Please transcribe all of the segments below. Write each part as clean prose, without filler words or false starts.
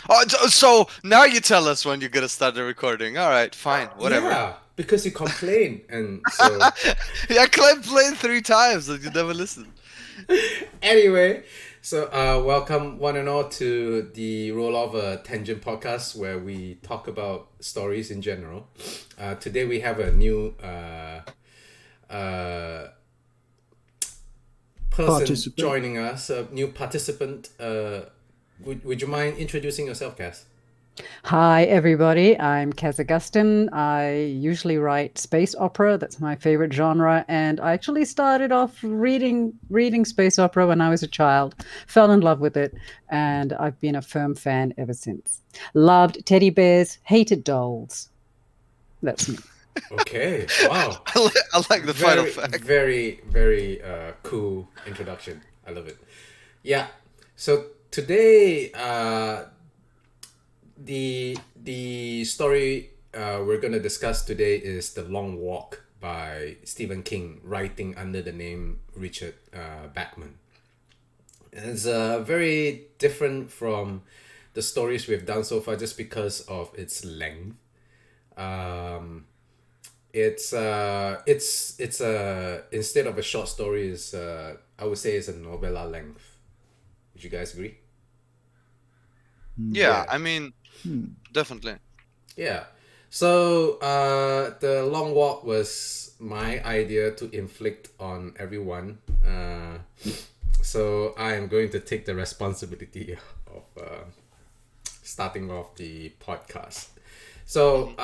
Oh, so now you tell us when you're gonna start the recording. All right, fine, whatever. Yeah, because you complain, and so Yeah, I claimed playing 3 times and you never listen. anyway, welcome one and all to the Roll of a Tangent podcast where we talk about stories in general. Today we have a new uh, person Participant. joining us, a new participant. Would you mind introducing yourself, Cass? Hi, everybody. I'm Kaz Augustin. I usually write space opera. That's my favorite genre. And I actually started off reading space opera when I was a child, fell in love with it, and I've been a firm fan ever since. Loved teddy bears, hated dolls. That's me. Okay, wow. I like the final Very, fact. very, very cool introduction. I love it. Yeah. So today, the story we're gonna discuss today is The Long Walk by Stephen King, writing under the name Richard Bachman. It's very different from the stories we've done so far, just because of its length. Um, it's instead of a short story, is I would say it's a novella length. Would you guys agree? Yeah, Yeah. I mean, definitely. Yeah. So the long walk was my idea to inflict on everyone. So I am going to take the responsibility of starting off the podcast. Hmm. So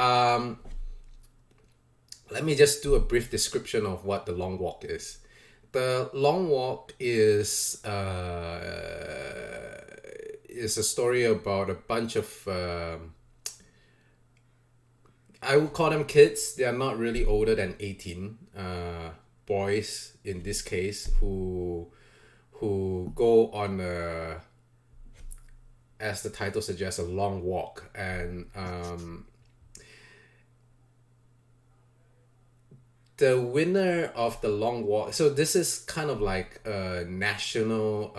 let me just do a brief description of what the long walk is. The long walk is a story about a bunch of I would call them kids. They are not really older than 18. Boys in this case who go on a, as the title suggests, a long walk, and the winner of the long walk. So this is kind of like a national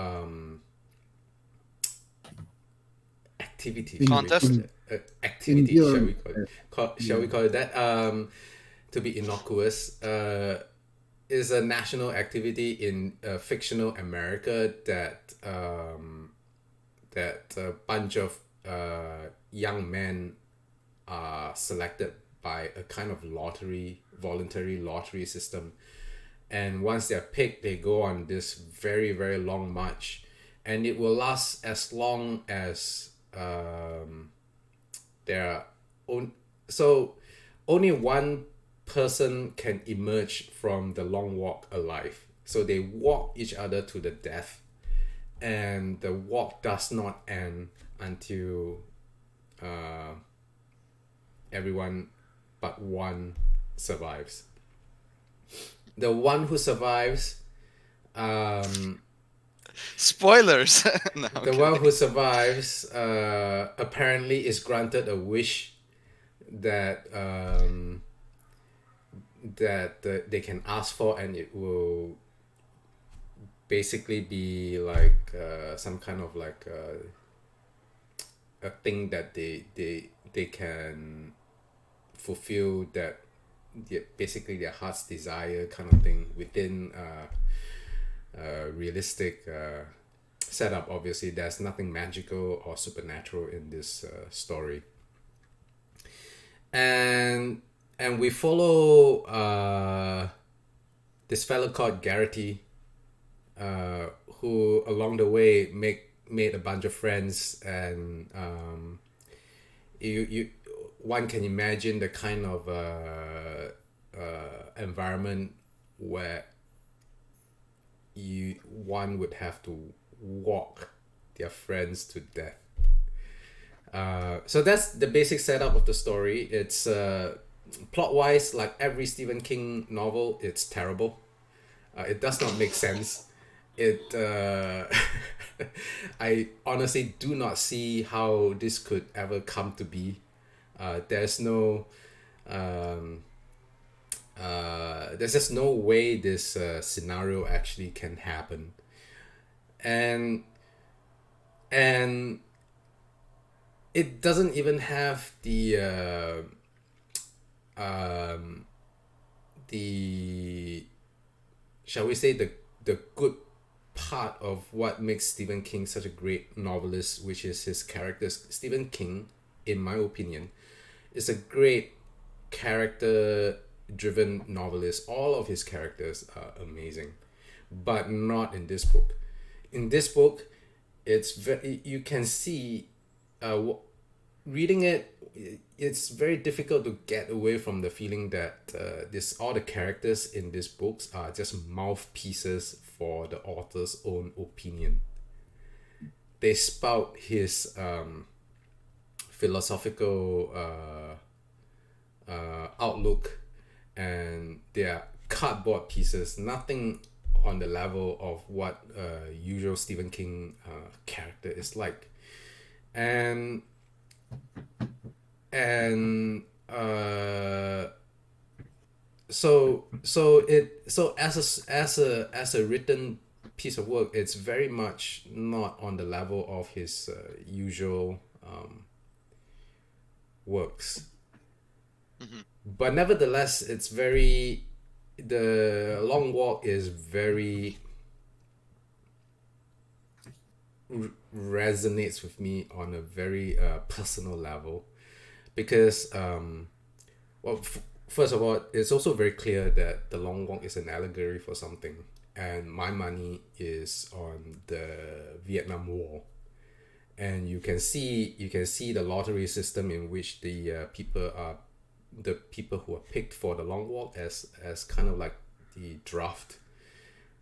activity, shall we call Contest? In, it? Activity, shall we endurance. call it? Shall Yeah. we call it that? To be innocuous, is a national activity in fictional America that a bunch of young men are selected by a kind of lottery, voluntary lottery system. And once they're picked, they go on this very, very long march. And it will last as long as there are so only one person can emerge from the long walk alive. So they walk each other to the death, and the walk does not end until everyone but one survives. The one who survives, um, Spoilers. No, I'm the one kidding. who survives, apparently is granted a wish that they can ask for, and it will basically be like some kind of like a thing that they can fulfill, that basically their heart's desire kind of thing, within realistic setup. Obviously there's nothing magical or supernatural in this story, and we follow this fellow called Garrity, who along the way made a bunch of friends, and you one can imagine the kind of environment where one would have to walk their friends to death. So that's the basic setup of the story. It's plot wise, like every Stephen King novel, it's terrible. It does not make sense. It I honestly do not see how this could ever come to be. There's no there's just no way this scenario actually can happen, and and it doesn't even have um, the shall we say the good part of what makes Stephen King such a great novelist, which is his characters. Stephen King, in my opinion, is a great character driven novelist. All of his characters are amazing, but not in this book. In this book, it's very, you can see reading it, it's very difficult to get away from the feeling that this all the characters in these books are just mouthpieces for the author's own opinion. They spout his philosophical outlook, and they are cardboard pieces, nothing on the level of what usual Stephen King character is like. And so as a written piece of work, it's very much not on the level of his usual works, but nevertheless it's very, the Long Walk is very resonates with me on a very personal level, because first of all, it's also very clear that the Long Walk is an allegory for something, and my money is on the Vietnam War. And you can see the lottery system in which the people who are picked for the Long Walk as kind of like the draft.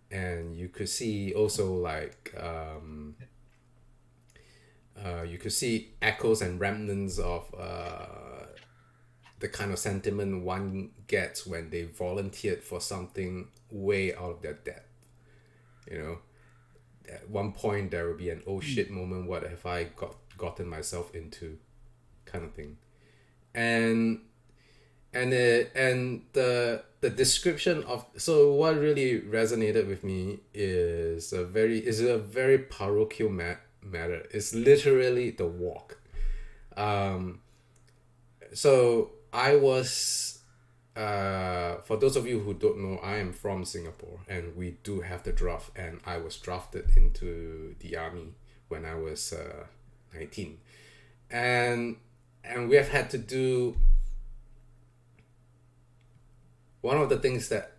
And you could see also like you could see echoes and remnants of the kind of sentiment one gets when they volunteered for something way out of their depth. You know, at one point there will be an oh shit moment, what have I gotten myself into, kind of thing. And the description of, so what really resonated with me is a very parochial matter. It's literally the walk. So I was, for those of you who don't know, I am from Singapore, and we do have the draft, and I was drafted into the army when I was 19, and we have had to do one of the things that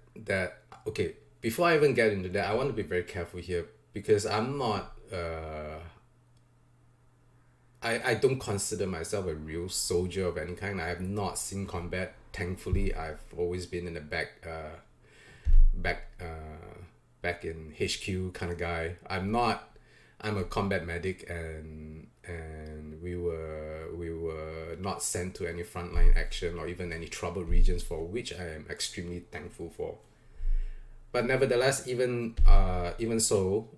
okay, before I even get into that, I want to be very careful here, because I'm not I don't consider myself a real soldier of any kind. I have not seen combat. Thankfully, I've always been in the back in HQ kind of guy. I'm a combat medic, and we were not sent to any frontline action or even any trouble regions, for which I am extremely thankful for. But nevertheless, even so,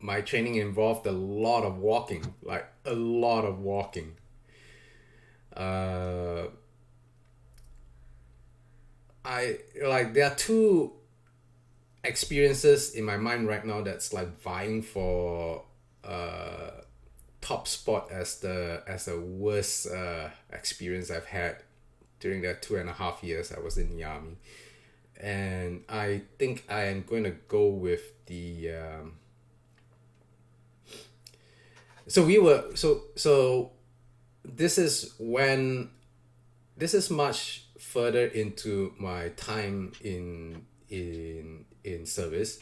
my training involved a lot of walking, like a lot of walking. There are two experiences in my mind right now that's like vying for top spot as the worst experience I've had during that 2.5 years I was in the army. And I think I am going to go with the so this is much further into my time in service.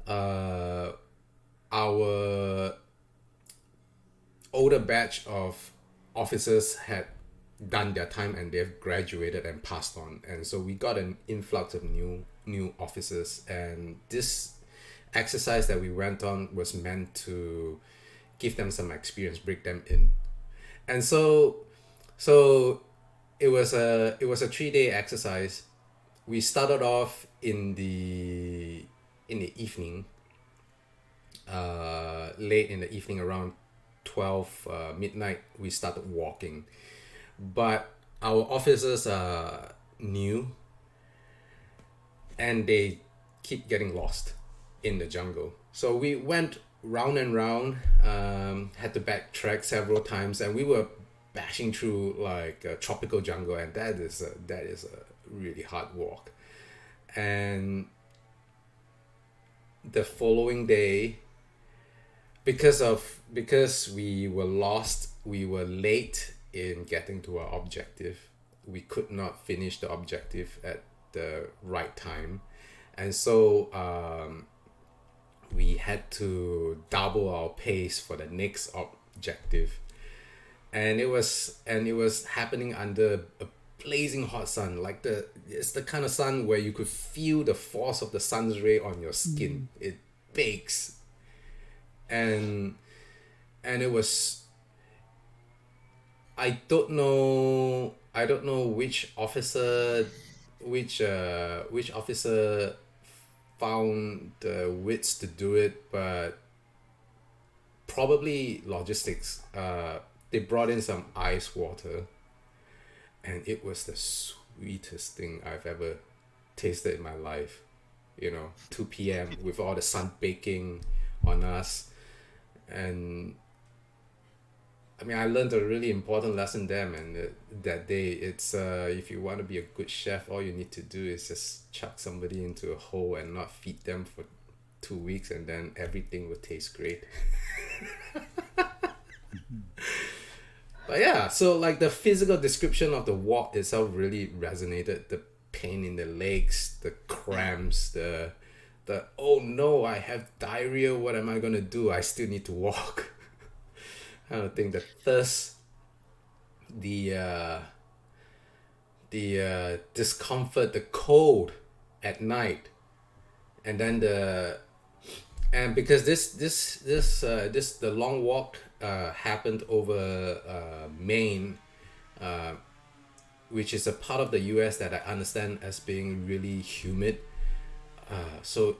Our older batch of officers had done their time, and they've graduated and passed on, and so we got an influx of new officers, and this exercise that we went on was meant to give them some experience, break them in. And so it was a 3-day exercise. We started off in the evening, late in the evening, around 12 midnight. We started walking, but our officers are new, and they keep getting lost in the jungle. So we went round and round. Had to backtrack several times, and we were bashing through like a tropical jungle, and that is a really hard walk. And the following day, because we were lost, we were late in getting to our objective. We could not finish the objective at the right time, and so we had to double our pace for the next objective. And it was happening under a blazing hot sun, like it's the kind of sun where you could feel the force of the sun's ray on your skin. It bakes. And it was, I don't know which officer found the wits to do it, but probably logistics. They brought in some ice water, and it was the sweetest thing I've ever tasted in my life. 2 p.m. with all the sun baking on us. And I mean, I learned a really important lesson there, man. That day, it's if you want to be a good chef, all you need to do is just chuck somebody into a hole and not feed them for 2 weeks, and then everything will taste great. But yeah, so like the physical description of the walk itself really resonated. The pain in the legs, the cramps, the oh no, I have diarrhea. What am I gonna do? I still need to walk. Kind of thing. The thirst, the discomfort, the cold at night, and then because the long walk happened over Maine, which is a part of the U.S. that I understand as being really humid. So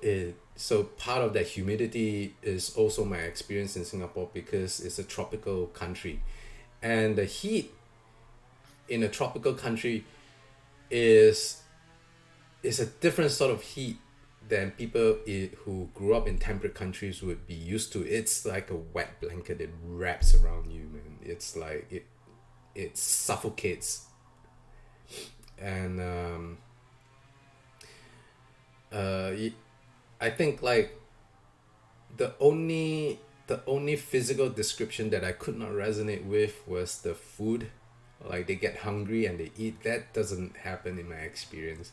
part of that humidity is also my experience in Singapore, because it's a tropical country, and the heat in a tropical country is a different sort of heat than people who grew up in temperate countries would be used to. It's like a wet blanket. It wraps around you, man. It's like it suffocates. And I think like the only physical description that I could not resonate with was the food. Like they get hungry and they eat. That doesn't happen in my experience.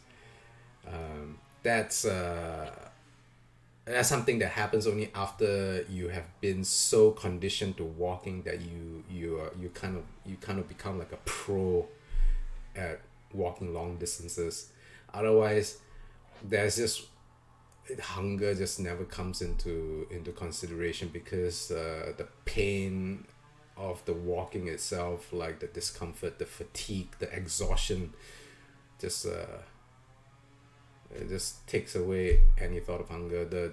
That's something that happens only after you have been so conditioned to walking that you kind of become like a pro at walking long distances. Otherwise, there's just hunger just never comes into consideration, because the pain of the walking itself, like the discomfort, the fatigue, the exhaustion, just it just takes away any thought of hunger. The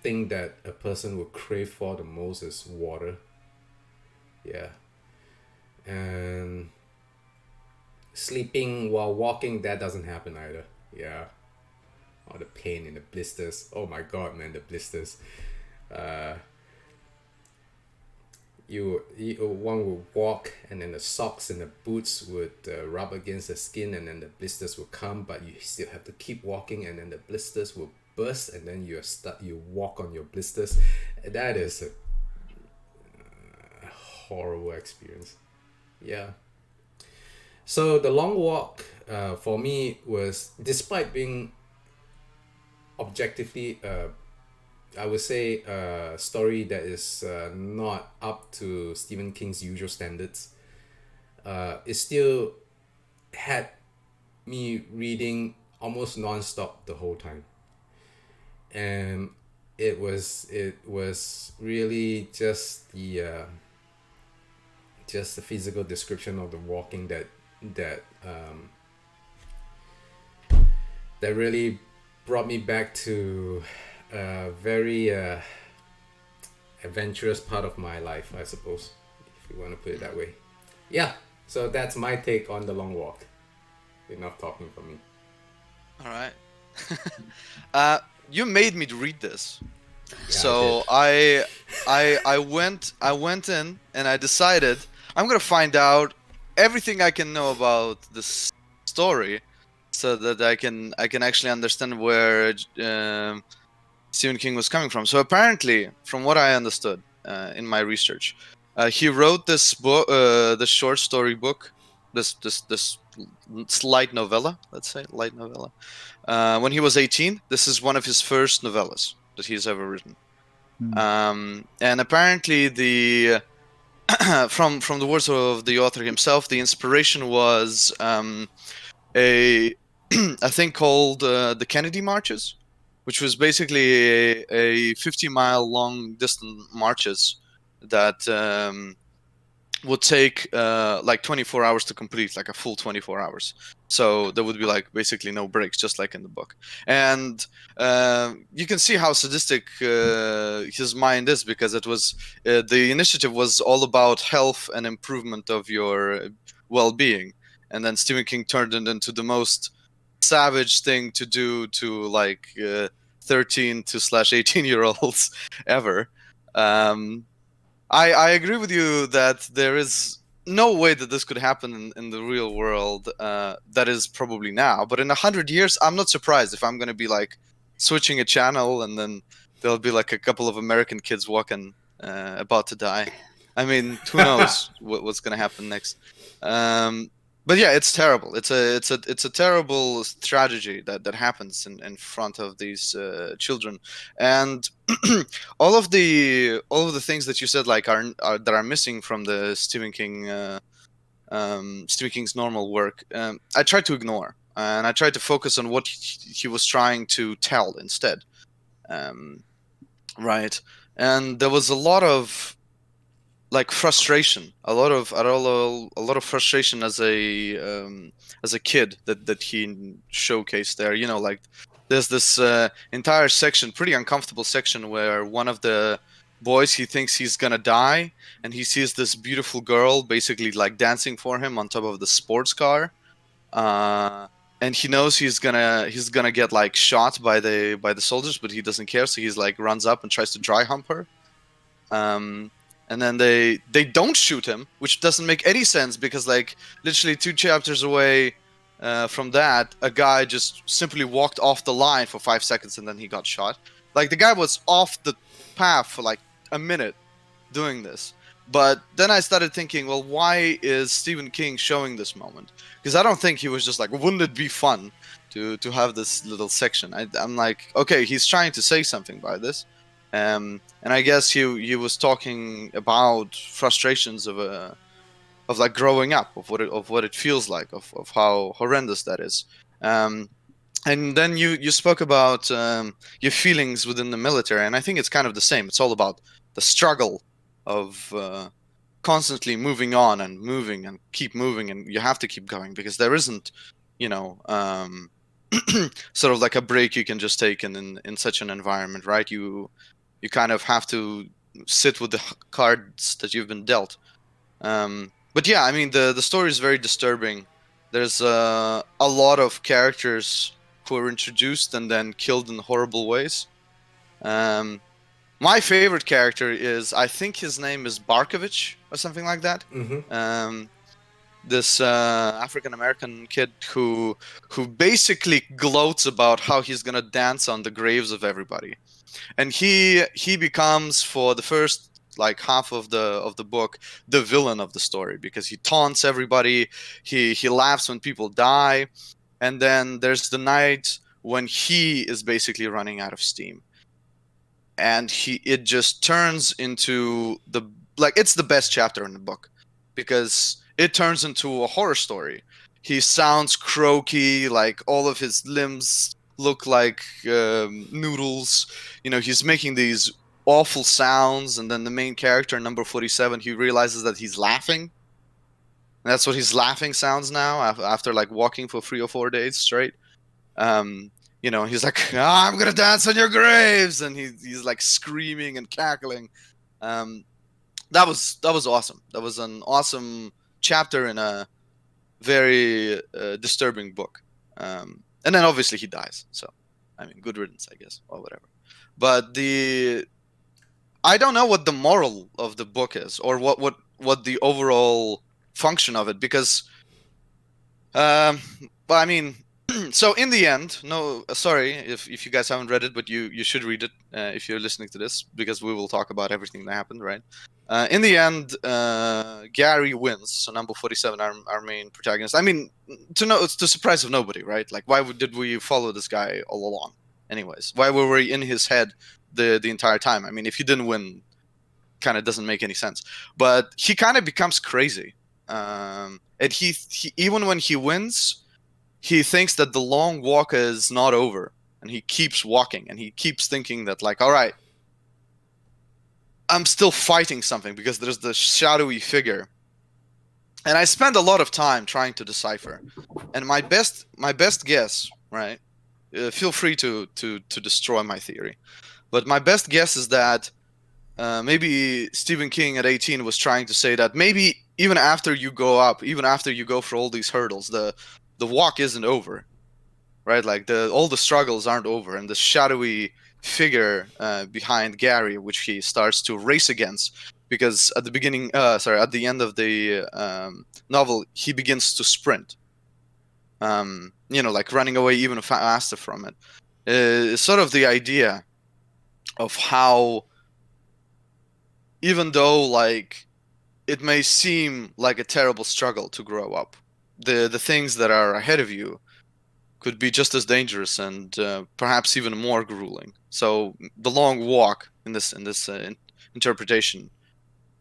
thing that a person would crave for the most is water. Yeah. And sleeping while walking, that doesn't happen either. Yeah. Or the pain in the blisters. Oh my god, man, the blisters. One would walk, and then the socks and the boots would rub against the skin, and then the blisters would come, but you still have to keep walking, and then the blisters will burst, and then you walk on your blisters. That is a horrible experience. Yeah. So the long walk for me was, despite being objectively I would say a story that is not up to Stephen King's usual standards, it still had me reading almost non-stop the whole time. And it was really just the physical description of the walking that really brought me back to a very adventurous part of my life, I suppose, if you want to put it that way. Yeah, so that's my take on the long walk. Enough talking from me. All right. You made me read this. So I went in and I decided I'm gonna find out everything I can know about this story, so that I can actually understand where Stephen King was coming from. So apparently, from what I understood in my research, he wrote this book, this short story book, this light novella, let's say light novella, when he was 18. This is one of his first novellas that he's ever written. And apparently, the from the words of the author himself, the inspiration was a a thing called the Kennedy Marches, which was basically a 50-mile long distant marches that would take like 24 hours to complete, like a full 24 hours. So there would be like basically no breaks, just like in the book. And you can see how sadistic his mind is, because it was the initiative was all about health and improvement of your well-being, and then Stephen King turned it into the most savage thing to do to like 13 to slash 18-year-olds ever. um, I agree with you that there is no way that this could happen in the real world. That is probably now, but in 100 years, I'm not surprised if I'm going to be like switching a channel and then there'll be like a couple of American kids walking about to die. I mean, who knows what's going to happen next? Um, but yeah, it's terrible. It's a terrible tragedy that happens in front of these children, and all of the things that you said like are that are missing from the Stephen King's normal work. I tried to ignore, and I tried to focus on what he was trying to tell instead. Um, right, and there was a lot of like frustration, a lot of frustration as a kid that he showcased there. You know, like there's this entire section, pretty uncomfortable section, where one of the boys, he thinks he's gonna die, and he sees this beautiful girl basically like dancing for him on top of the sports car. uh and he knows he's gonna get like shot by the soldiers, but he doesn't care, so he's like runs up and tries to dry hump her. um, and then they don't shoot him, which doesn't make any sense, because like literally 2 chapters away from that, a guy just simply walked off the line for 5 seconds and then he got shot. Like the guy was off the path for like a minute doing this. But then I started thinking, well, why is Stephen King showing this moment? Because I don't think he was just like, wouldn't it be fun to have this little section? I'm like, okay, he's trying to say something by this. And I guess he was talking about frustrations of like growing up, of what it feels like, of how horrendous that is. Um, and then you spoke about your feelings within the military, and I think it's kind of the same. It's all about the struggle of constantly moving on and moving and keep moving, and you have to keep going, because there isn't, you know, sort of like a break you can just take in such an environment, right? You kind of have to sit with the cards that you've been dealt. But yeah, I mean, the story is very disturbing. There's a lot of characters who are introduced and then killed in horrible ways. Um, my favorite character is, I think his name is Barkovich or something like that. This African American kid who basically gloats about how he's gonna dance on the graves of everybody, and he becomes, for the first like half of the book, the villain of the story, because he taunts everybody, he laughs when people die, and then there's the night when he is basically running out of steam, and it just turns into the, like, it's the best chapter in the book, because it turns into a horror story. He sounds croaky, like all of his limbs look like noodles. You know, he's making these awful sounds, and then the main character, number 47, he realizes that he's laughing. And that's what his laughing sounds now, after like walking for 3 or 4 days straight. Um, you know, he's like, "Ah, I'm gonna dance on your graves," and he's like screaming and cackling. Um, that was awesome. That was an awesome chapter in a very disturbing book. And then obviously he dies. So, I mean, good riddance, I guess, or whatever. But I don't know what the moral of the book is, or what the overall function of it, because well, I mean, so in the end, no, sorry if you guys haven't read it, but you should read it if you're listening to this, because we will talk about everything that happened, right? In the end, Gary wins. So number 47, our main protagonist. I mean, it's the surprise of nobody, right? Like, why did we follow this guy all along? Anyways, why were we in his head the entire time? I mean, if he didn't win, kind of doesn't make any sense. But he kind of becomes crazy, and he even when he wins, he thinks that the long walk is not over, and he keeps walking, and he keeps thinking that, like, all right, I'm still fighting something, because there's the shadowy figure. And I spend a lot of time trying to decipher. And my best guess, right? Feel free to destroy my theory, but my best guess is that maybe Stephen King at 18 was trying to say that maybe even after you go up, even after you go for all these hurdles, the walk isn't over, right? Like all the struggles aren't over, and the shadowy figure behind Gary, which he starts to race against, because at the beginning, at the end of the novel, he begins to sprint. Like running away even faster from it. It's sort of the idea of how, even though like it may seem like a terrible struggle to grow up, the things that are ahead of you could be just as dangerous and perhaps even more grueling. So the long walk in this interpretation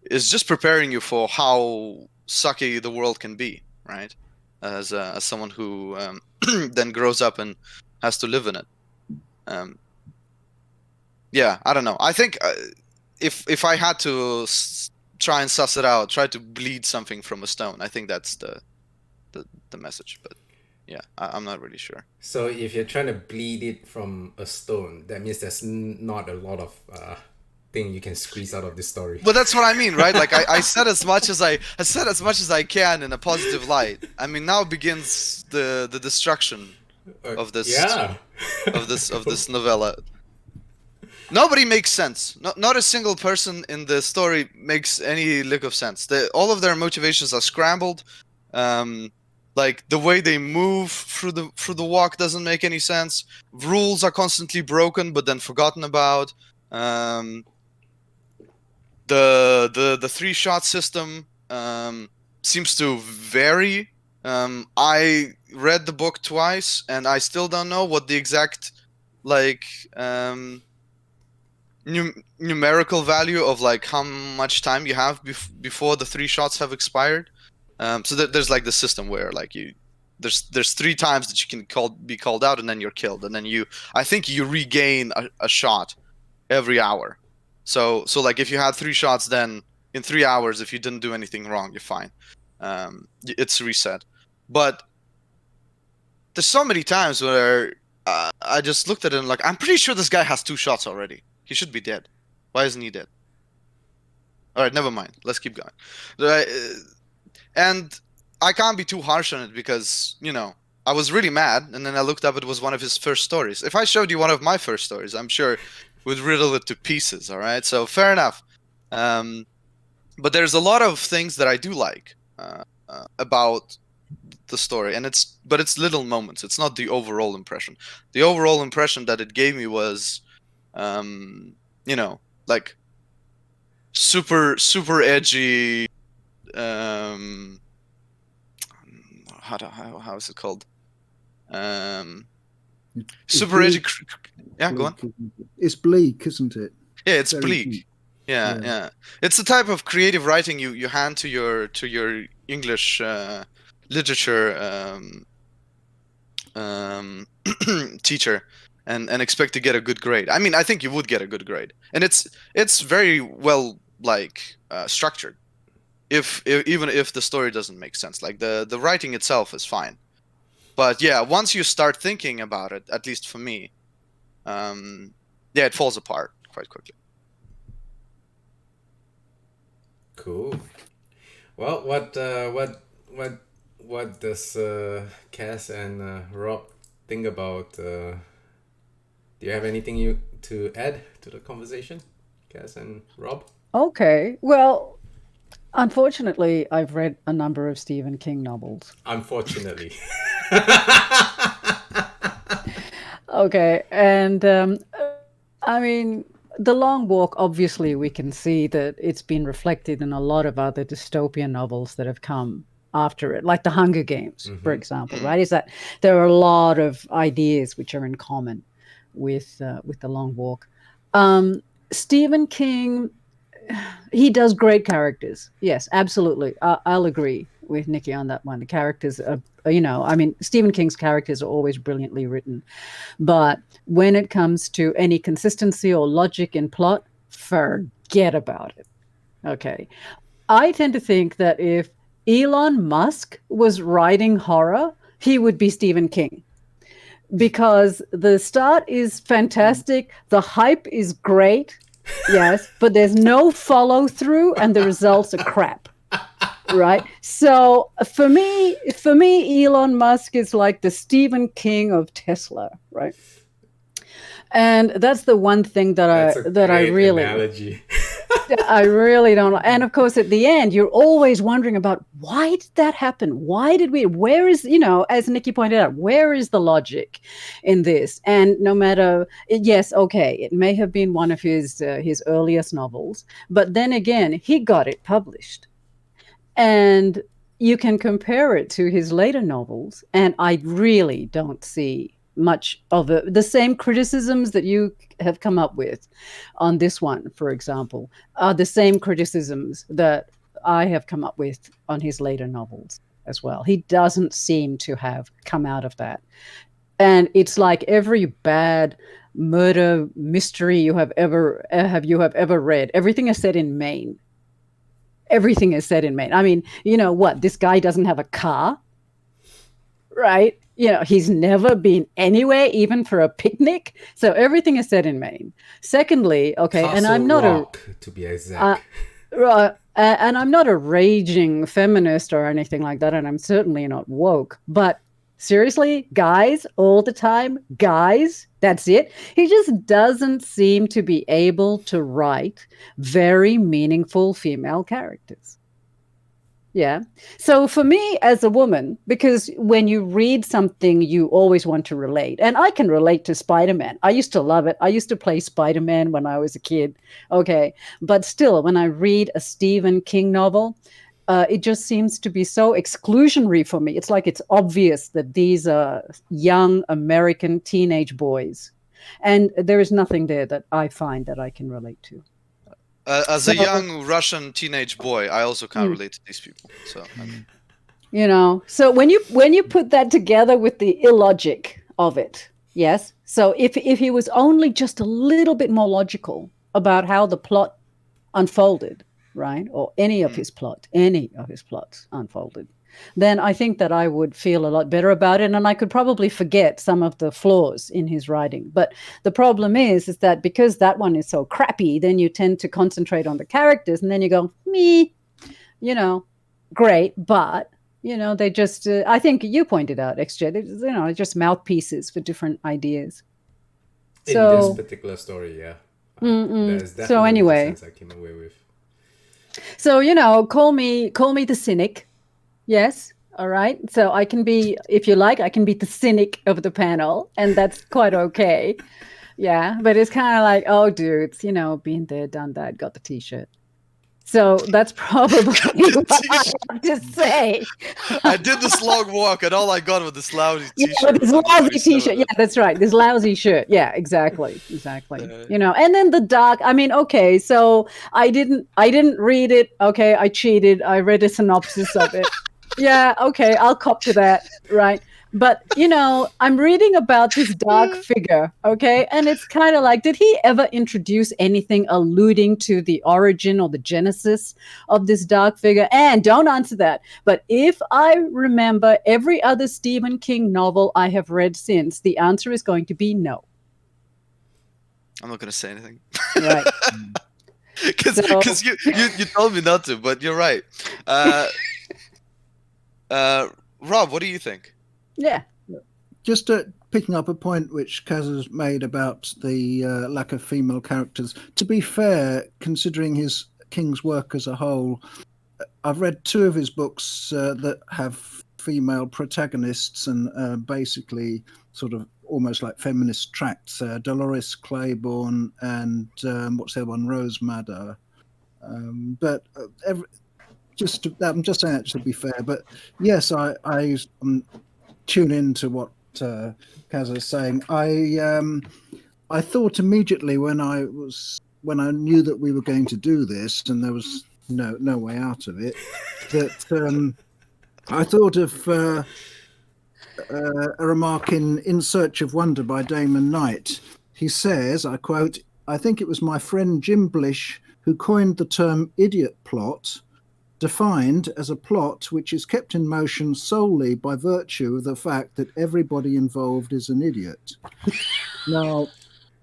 is just preparing you for how sucky the world can be, right? As someone who then grows up and has to live in it. Yeah, I don't know. I think if I had to try and suss it out, try to bleed something from a stone, I think that's the message. But yeah, I'm not really sure. So if you're trying to bleed it from a stone, that means there's not a lot of thing you can squeeze out of this story. But that's what I mean, right? Like I said as much as I can in a positive light. I mean, now begins the destruction of this of this novella. Nobody makes sense. Not a single person in the story makes any lick of sense. All of their motivations are scrambled. Like the way they move through the walk doesn't make any sense. Rules are constantly broken, but then forgotten about. The 3-shot system seems to vary. I read the book twice, and I still don't know what the exact like numerical value of like how much time you have before the 3 shots have expired. So there's like the system where like there's 3 times that you can be called out, and then you're killed, and then I think you regain a shot every hour. So like if you had 3 shots, then in 3 hours, if you didn't do anything wrong, you're fine. It's reset. But there's so many times where I just looked at it and like, I'm pretty sure this guy has 2 shots already. He should be dead. Why isn't he dead? All right, never mind. Let's keep going. And I can't be too harsh on it because, I was really mad, and then I looked up, it was one of his first stories. If I showed you one of my first stories, I'm sure would riddle it to pieces, all right? So fair enough. But there's a lot of things that I do like about the story, and it's little moments. It's not the overall impression. The overall impression that it gave me was, like super edgy. How is it called? Super edgy. Yeah, go on. It's bleak, isn't it? Yeah, it's Very bleak. deep. Yeah. It's the type of creative writing you hand to your English literature teacher and expect to get a good grade. I mean, I think you would get a good grade, and it's very well structured. Even if the story doesn't make sense, like the writing itself is fine, but yeah, once you start thinking about it, at least for me, it falls apart quite quickly. Cool. Well, what does Cass and Rob think about? Do you have anything to add to the conversation? Kaz and Rob? Okay. Well, unfortunately, I've read a number of Stephen King novels. Unfortunately. Okay, and I mean, The Long Walk, obviously, we can see that it's been reflected in a lot of other dystopian novels that have come after it, like The Hunger Games, for example, right? Is that there are a lot of ideas which are in common with The Long Walk. Stephen King, he does great characters. Yes, absolutely. I'll agree with Nikki on that one. The characters are, I mean, Stephen King's characters are always brilliantly written. But when it comes to any consistency or logic in plot, forget about it. Okay. I tend to think that if Elon Musk was writing horror, he would be Stephen King. Because the start is fantastic, the hype is great, yes, but there's no follow through and the results are crap. Right. So for me, Elon Musk is like the Stephen King of Tesla, right? And that's the one thing that I really analogy. I really don't. And of course, at the end, you're always wondering about why did that happen? Where is, as Nikki pointed out, where is the logic in this? And no matter, yes, okay, it may have been one of his earliest novels, but then again, he got it published. And you can compare it to his later novels, and I really don't see much of the same criticisms that you have come up with on this one, for example, are the same criticisms that I have come up with on his later novels as well. He doesn't seem to have come out of that. And it's like every bad murder mystery you have ever read, everything is set in Maine. Everything is set in Maine. I mean, you know what? This guy doesn't have a car, right? He's never been anywhere, even for a picnic. So everything is set in Maine. Secondly, okay, Castle and I'm not Rock, to be exact. and I'm not a raging feminist or anything like that, and I'm certainly not woke. But seriously, guys, all the time, guys, that's it. He just doesn't seem to be able to write very meaningful female characters. Yeah. So for me as a woman, because when you read something, you always want to relate. And I can relate to Spider-Man. I used to love it. I used to play Spider-Man when I was a kid. Okay. But still, when I read a Stephen King novel, it just seems to be so exclusionary for me. It's like it's obvious that these are young American teenage boys. And there is nothing there that I find that I can relate to. As a young Russian teenage boy, I also can't relate to these people. So, so when you put that together with the illogic of it, yes. So if he was only just a little bit more logical about how the plot unfolded, right, or any of his plots unfolded, then I think that I would feel a lot better about it, and I could probably forget some of the flaws in his writing. But the problem is that because that one is so crappy, then you tend to concentrate on the characters, and then you go, me, great, but they just. I think you pointed out, XJ, they're just mouthpieces for different ideas. In this particular story, yeah. There's definitely so anyway, the sense I came away with. So call me the cynic. Yes. All right. So I can be, if you like, I can be the cynic of the panel, and that's quite okay. Yeah. But it's kind of like, oh, dudes, been there, done that, got the T-shirt. So that's probably what I have to say. I did this long walk, and all I got was this lousy T-shirt. Yeah, this lousy T-shirt. Yeah, that's right. This lousy shirt. Yeah, exactly. And then the dark. I mean, okay. So I didn't read it. Okay, I cheated. I read a synopsis of it. Yeah. Okay, I'll cop to that. Right. But, I'm reading about this dark figure, okay? And it's kind of like, did he ever introduce anything alluding to the origin or the genesis of this dark figure? And don't answer that. But if I remember every other Stephen King novel I have read since, the answer is going to be no. I'm not going to say anything. Right. Because you told me not to, but you're right. Rob, what do you think? Yeah. Just to picking up a point which Kaz has made about the lack of female characters. To be fair, considering his King's work as a whole, I've read 2 of his books that have female protagonists and basically sort of almost like feminist tracts. Dolores Claiborne and what's the other one? Rose Madder. But I'm just saying that to be fair. But yes, I tune into what Kaz is saying. I thought immediately when I knew that we were going to do this and there was no way out of it, that I thought of a remark in Search of Wonder by Damon Knight. He says, I quote, "I think it was my friend Jim Blish who coined the term idiot plot, defined as a plot which is kept in motion solely by virtue of the fact that everybody involved is an idiot." Now,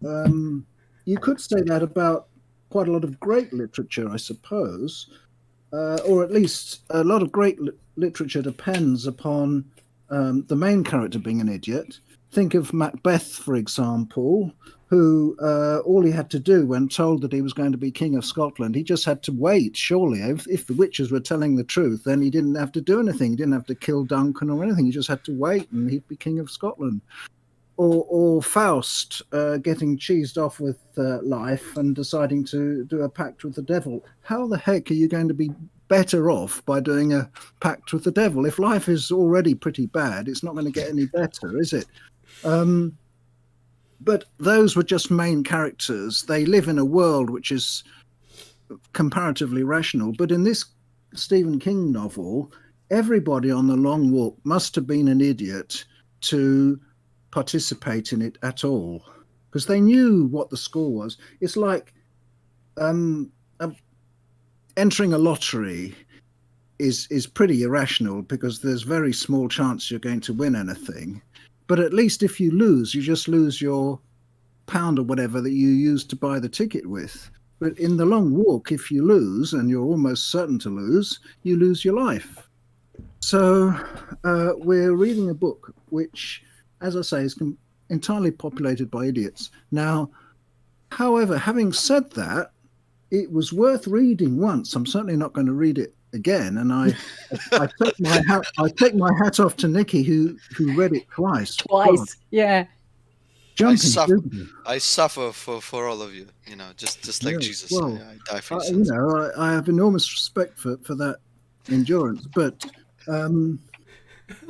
you could say that about quite a lot of great literature, I suppose, or at least a lot of great literature depends upon the main character being an idiot. Think of Macbeth, for example, who all he had to do when told that he was going to be King of Scotland, he just had to wait, surely. If the witches were telling the truth, then he didn't have to do anything. He didn't have to kill Duncan or anything. He just had to wait and he'd be King of Scotland. Or Faust getting cheesed off with life and deciding to do a pact with the devil. How the heck are you going to be better off by doing a pact with the devil? If life is already pretty bad, it's not going to get any better, is it? But those were just main characters. They live in a world which is comparatively rational. But in this Stephen King novel, everybody on the Long Walk must have been an idiot to participate in it at all, because they knew what the score was. It's like entering a lottery is pretty irrational because there's very small chance you're going to win anything. But at least if you lose, you just lose your pound or whatever that you used to buy the ticket with. But in the Long Walk, if you lose, and you're almost certain to lose, you lose your life. So we're reading a book which, as I say, is entirely populated by idiots. Now, however, having said that, it was worth reading once. I'm certainly not going to read it again. And I take my hat off to Nikki who read it twice. Twice, God, yeah. jumping. I suffer for all of you. Just like Jesus. Well, I die for your sins. I have enormous respect for that endurance, but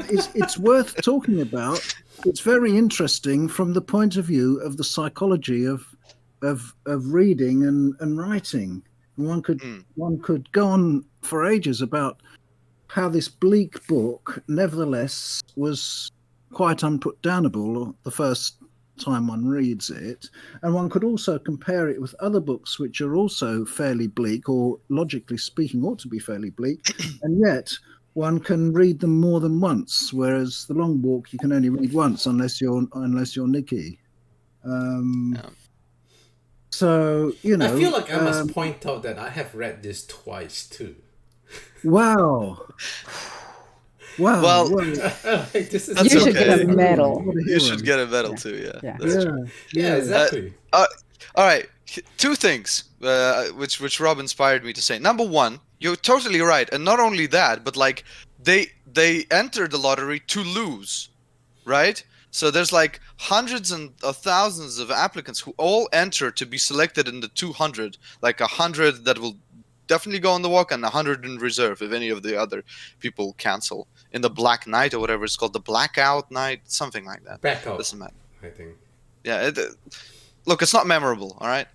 it's worth talking about. It's very interesting from the point of view of the psychology of reading and writing. One could go on for ages about how this bleak book, nevertheless, was quite unputdownable the first time one reads it, and one could also compare it with other books which are also fairly bleak, or logically speaking ought to be fairly bleak, and yet one can read them more than once, whereas The Long Walk you can only read once unless you're Nikki. So, I feel like I must point out that I have read this twice too. Wow. Well, This is that's You should okay. get a medal. You should get a medal too. Yeah. That's true. Yeah, exactly. All right, 2 things which Rob inspired me to say. Number 1, you're totally right, and not only that, but like they enter the lottery to lose, right? So there's like hundreds of thousands of applicants who all enter to be selected in the 200, like 100 that will definitely go on the walk and 100 in reserve if any of the other people cancel. In the Black Night or whatever it's called, the Blackout Night, something like that. Blackout, Doesn't matter. I think. Yeah, look, it's not memorable, all right?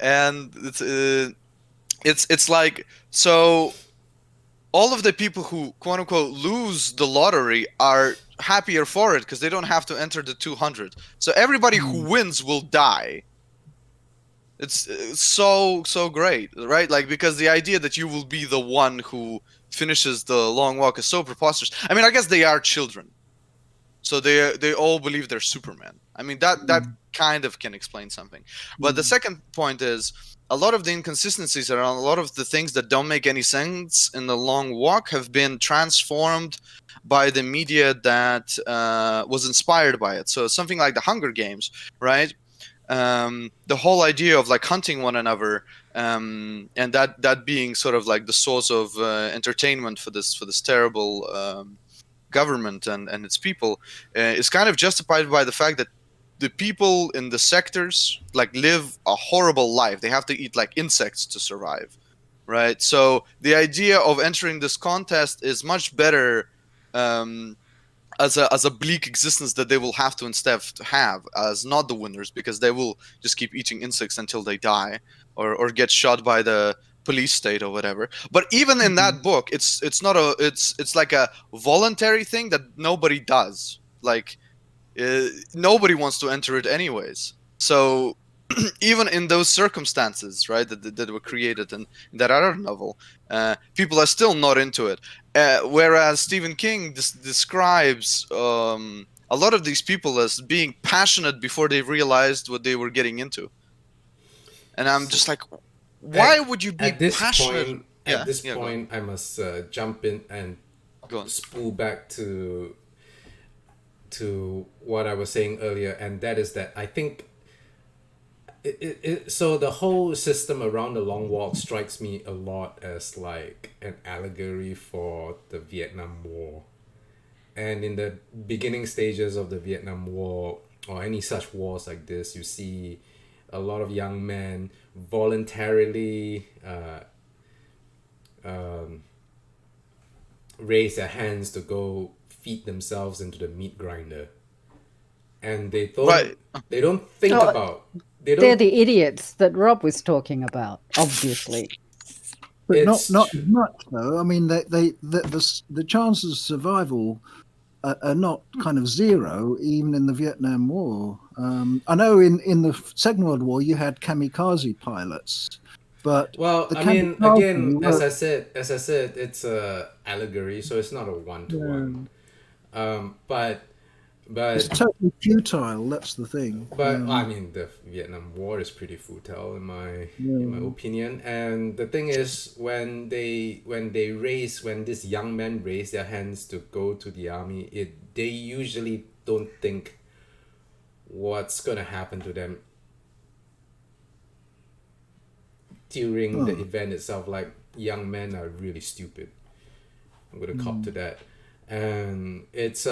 And it's like, so all of the people who quote unquote lose the lottery are happier for it because they don't have to enter the 200. So everybody who wins will die. It's so great, right? Like, because the idea that you will be the one who finishes the Long Walk is so preposterous. I mean, I guess they are children, so they all believe they're Superman. I mean, that kind of can explain something. But the second point is a lot of the inconsistencies around a lot of the things that don't make any sense in the Long Walk have been transformed by the media that was inspired by it. So something like the Hunger Games, right? The whole idea of like hunting one another, and that being sort of like the source of entertainment for this terrible government and its people, is kind of justified by the fact that the people in the sectors like live a horrible life. They have to eat like insects to survive, right? So the idea of entering this contest is much better, as a bleak existence that they will have to instead have as not the winners, because they will just keep eating insects until they die or get shot by the police state or whatever. But even in that book, it's not a it's like a voluntary thing that nobody does. Like nobody wants to enter it anyways. So even in those circumstances, right, that were created in that other novel, people are still not into it. Whereas Stephen King describes a lot of these people as being passionate before they realized what they were getting into. And I'm just like, why would you be at this passionate? point? Yeah, At this yeah, go on. point, I must jump in and Go on. spool back to what I was saying earlier, and that is that I think so the whole system around the Long Walk strikes me a lot as like an allegory for the Vietnam War. And in the beginning stages of the Vietnam War or any such wars like this, you see a lot of young men voluntarily raise their hands to go feed themselves into the meat grinder, and they don't Right. they don't think Oh, about they They're don't the idiots that Rob was talking about, obviously. But it's not tr- as much though. I mean, the chances of survival are not kind of zero, even in the Vietnam War. I know in the Second World War you had kamikaze pilots, but well, the I mean, kamikaze again, were as I said, it's a allegory, so it's not a one to one. But it's but totally futile. That's the thing. But I mean, the Vietnam War is pretty futile in my opinion. And the thing is, when these young men raise their hands to go to the army, they usually don't think what's gonna happen to them during the event itself. Like, young men are really stupid. I'm gonna cop to that, and it's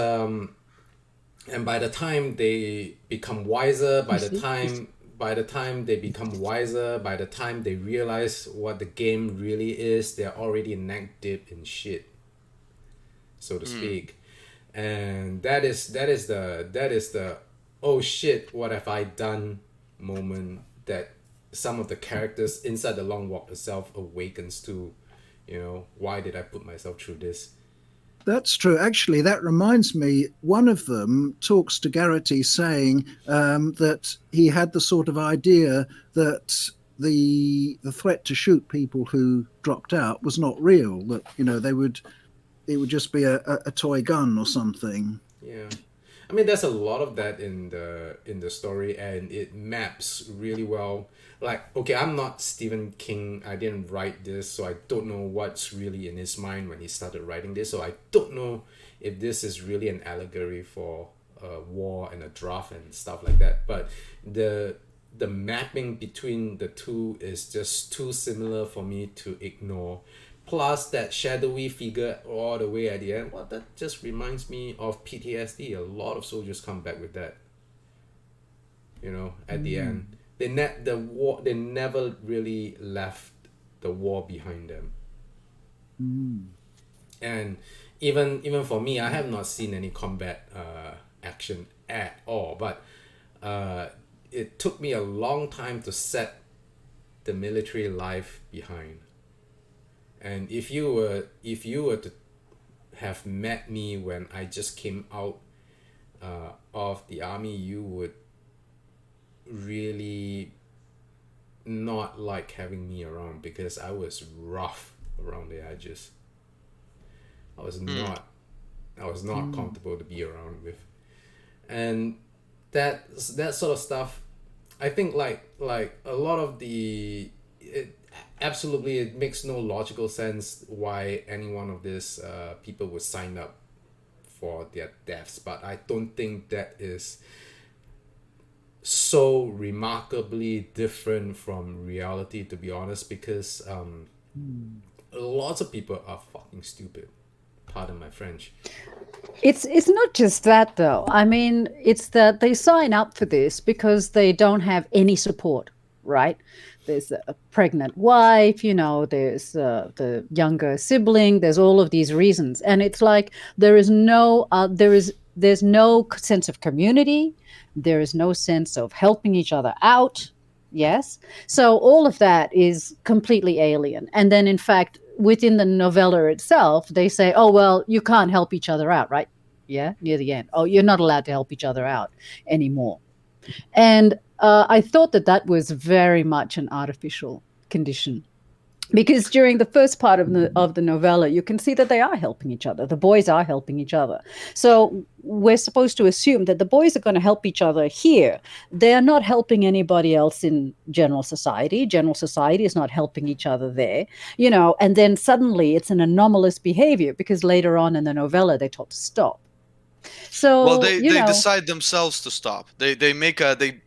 and by the time they become wiser, by the time they become wiser, by the time they realize what the game really is, they're already neck deep in shit, so to speak. And that is the oh shit, what have I done moment that some of the characters inside the Long Walk itself awakens to. Why did I put myself through this? That's true. Actually, that reminds me. One of them talks to Garrity, saying that he had the sort of idea that the threat to shoot people who dropped out was not real. That it would just be a toy gun or something. Yeah, I mean, there's a lot of that in the story, and it maps really well. Like, okay, I'm not Stephen King. I didn't write this, so I don't know what's really in his mind when he started writing this. So I don't know if this is really an allegory for a war and a draft and stuff like that. But the mapping between the two is just too similar for me to ignore. Plus that shadowy figure all the way at the end. Well, that just reminds me of PTSD. A lot of soldiers come back with that. At the end, they never really left the war behind them. And even for me, I have not seen any combat action at all. But it took me a long time to set the military life behind. And if you were to have met me when I just came out of the army, you would really not like having me around, because I was rough around the edges. I was not comfortable to be around with. And that sort of stuff, I think like a lot of absolutely it makes no logical sense why any one of these people would sign up for their deaths, but I don't think that is so remarkably different from reality, to be honest, because lots of people are fucking stupid. Pardon my French. It's not just that though. I mean, it's that they sign up for this because they don't have any support, right? There's a pregnant wife, there's the younger sibling, there's all of these reasons. And it's like there's no sense of community, there is no sense of helping each other out. Yes. So all of that is completely alien. And then, in fact, within the novella itself, they say, oh, well, you can't help each other out, right? Yeah, near the end. Oh, you're not allowed to help each other out anymore. And I thought that was very much an artificial condition. Because during the first part of the novella, you can see that they are helping each other. The boys are helping each other. So we're supposed to assume that the boys are going to help each other here. They're not helping anybody else in general society. General society is not helping each other there, and then suddenly it's an anomalous behavior because later on in the novella, they're told to stop. So, well, they decide themselves to stop. They make they.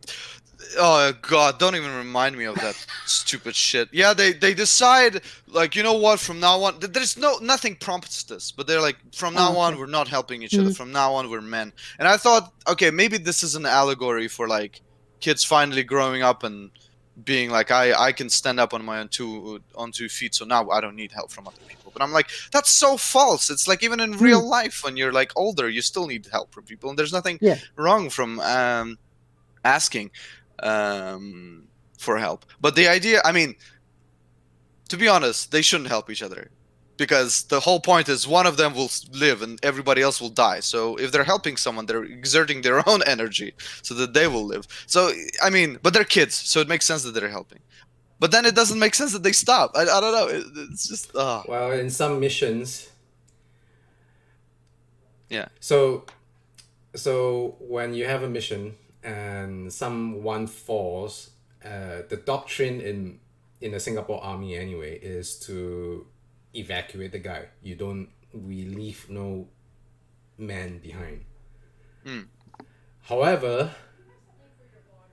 Oh god, don't even remind me of that stupid shit. Yeah, they decide, like, you know what, from now on, there's nothing prompts this, but they're like, from now on we're not helping each other, from now on we're men. And I thought, okay, maybe this is an allegory for like kids finally growing up and being like, I can stand up on my own on 2 feet, so now I don't need help from other people. But I'm like, that's so false. It's like, even in real life, when you're like older, you still need help from people, and there's nothing wrong from asking for help. But the idea, I mean, to be honest, they shouldn't help each other, because the whole point is one of them will live and everybody else will die. So if they're helping someone, they're exerting their own energy so that they will live. So I mean, but they're kids, so it makes sense that they're helping. But then it doesn't make sense that they stop. I don't know. It's just well, in some missions, yeah. So when you have a mission and someone falls, the doctrine in the Singapore Army anyway is to evacuate the guy. We leave no man behind. However,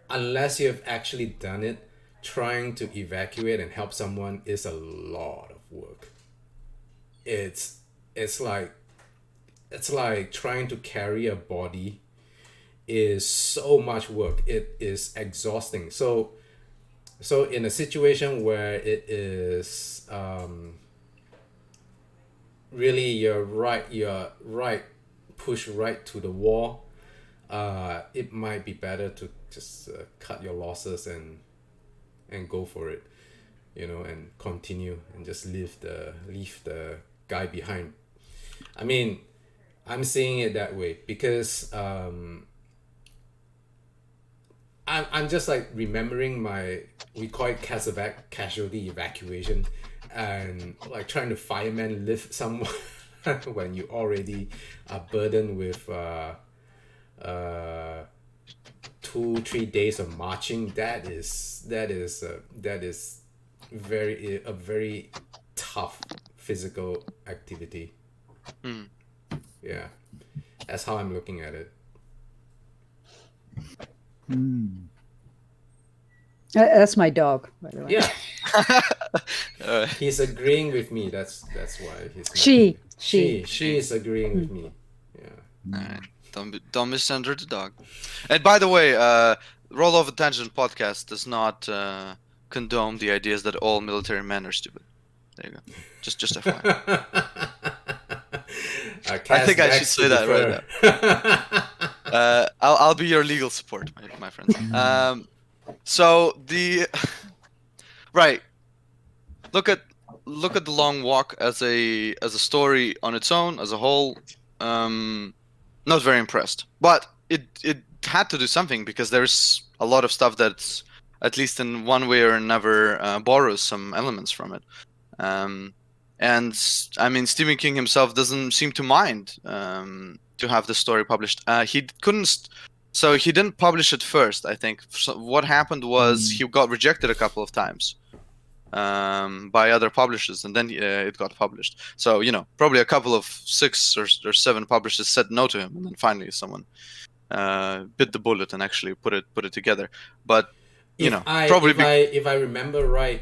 unless you have actually done it, trying to evacuate and help someone is a lot of work. It's like trying to carry a body is so much work. It is exhausting. So in a situation where it is really you're right pushed right to the wall, it might be better to just cut your losses and go for it, and continue and just leave the guy behind. I mean, I'm seeing it that way because I'm just like remembering we call it casevac, casualty evacuation, and like trying to fireman lift someone when you already are burdened with 2-3 days of marching. That is a very tough physical activity. Yeah, that's how I'm looking at it. That's my dog, by the way. Yeah. He's agreeing with me. That's why he's. She is agreeing with me. Yeah. All right. Don't misunder the dog. And by the way, Roll of Attention podcast does not condone the ideas that all military men are stupid. There you go. Just FYI. I think I should say that right now. I'll be your legal support, my friends. So right. Look at The Long Walk as a story on its own, as a whole. Not very impressed, but it had to do something, because there's a lot of stuff that's, at least in one way or another, borrows some elements from it. And I mean, Stephen King himself doesn't seem to mind to have the story published. He couldn't So he didn't publish it first, I think. So what happened was he got rejected a couple of times by other publishers, and then it got published. So, probably a couple of 6 or 7 publishers said no to him, and then finally someone bit the bullet and actually put it together. But, probably... If I remember right,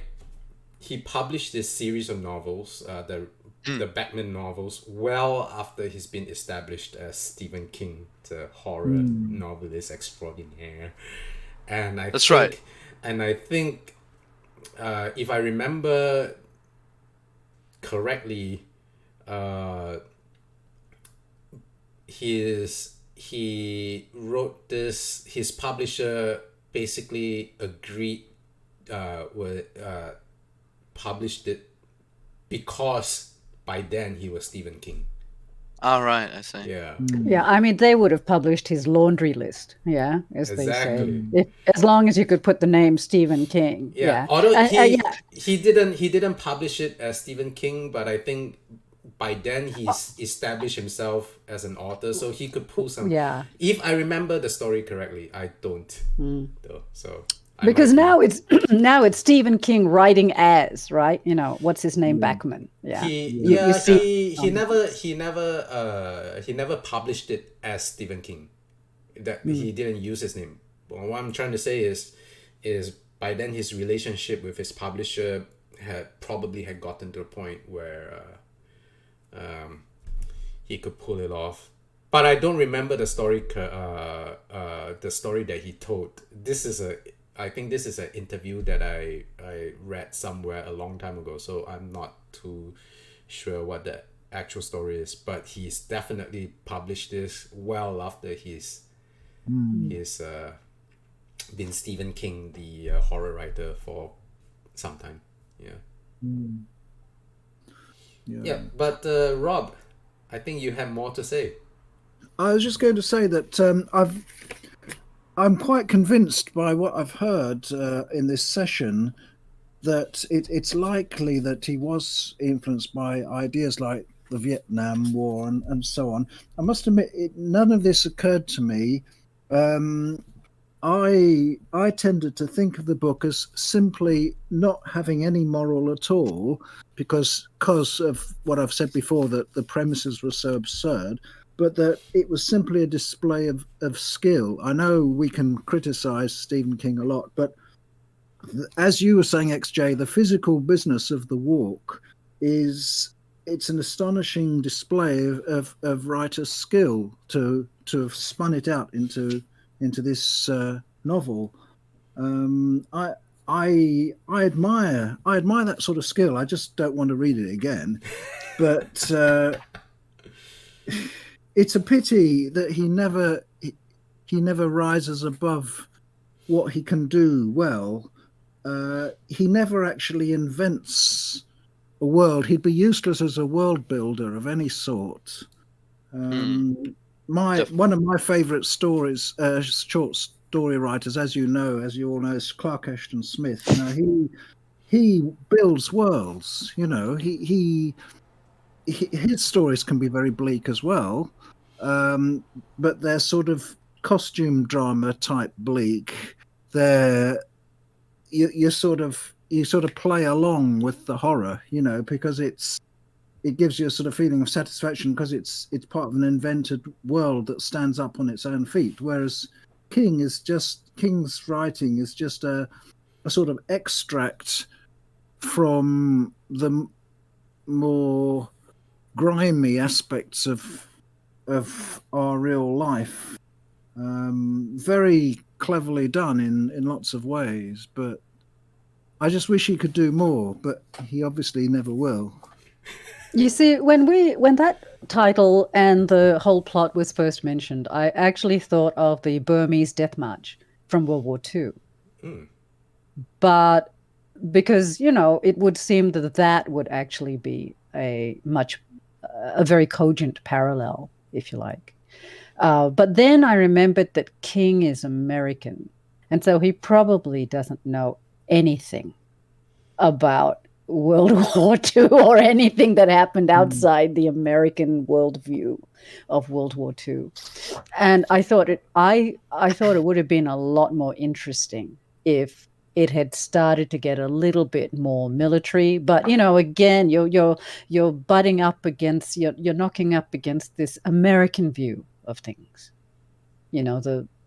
he published this series of novels, the Batman novels, well after he's been established as Stephen King, the horror novelist extraordinaire. And That's right. And I think, if I remember correctly, he wrote this. His publisher basically agreed published it because by then he was Stephen King. All right, I see. Yeah. Yeah, I mean, they would have published his laundry list, as they say. As long as you could put the name Stephen King. Yeah. Although he didn't publish it as Stephen King, but I think by then he's established himself as an author, so he could pull some. Yeah. If I remember the story correctly, I don't. Though, so. Because now it's Stephen King writing as, right? What's his name? Bachman. Yeah. He never published it as Stephen King. That he didn't use his name. But what I'm trying to say is by then his relationship with his publisher had gotten to a point where he could pull it off. But I don't remember the story. The story that he told. I think this is an interview that I read somewhere a long time ago, so I'm not too sure what the actual story is. But he's definitely published this well after he's been Stephen King, the horror writer, for some time. Yeah. But Rob, I think you have more to say. I was just going to say that I'm quite convinced by what I've heard in this session that it's likely that he was influenced by ideas like the Vietnam War and so on. I must admit, none of this occurred to me. I tended to think of the book as simply not having any moral at all because of what I've said before, that the premises were so absurd, but that it was simply a display of skill. I know we can criticize Stephen King a lot, but as you were saying, XJ, the physical business of the walk it's an astonishing display of writer's skill to have spun it out into this novel. I admire that sort of skill. I just don't want to read it again. But it's a pity that he never rises above what he can do well. He never actually invents a world. He'd be useless as a world builder of any sort. One of my favourite stories, short story writers, as you all know, is Clark Ashton Smith. He builds worlds. His stories can be very bleak as well, but they're sort of costume drama type bleak. You sort of play along with the horror, because it gives you a sort of feeling of satisfaction because it's part of an invented world that stands up on its own feet. Whereas King's writing is just a sort of extract from the more grimy aspects of our real life. Very cleverly done in lots of ways, but I just wish he could do more, but he obviously never will. You see, when that title and the whole plot was first mentioned, I actually thought of the Burmese death march from World War II. But because, it would seem that would actually be a very cogent parallel, if you like. But then I remembered that King is American, and so he probably doesn't know anything about World War II or anything that happened outside the American worldview of World War II. And I thought I thought it would have been a lot more interesting if it had started to get a little bit more military. But again, you're butting up against you're knocking up against this American view of things.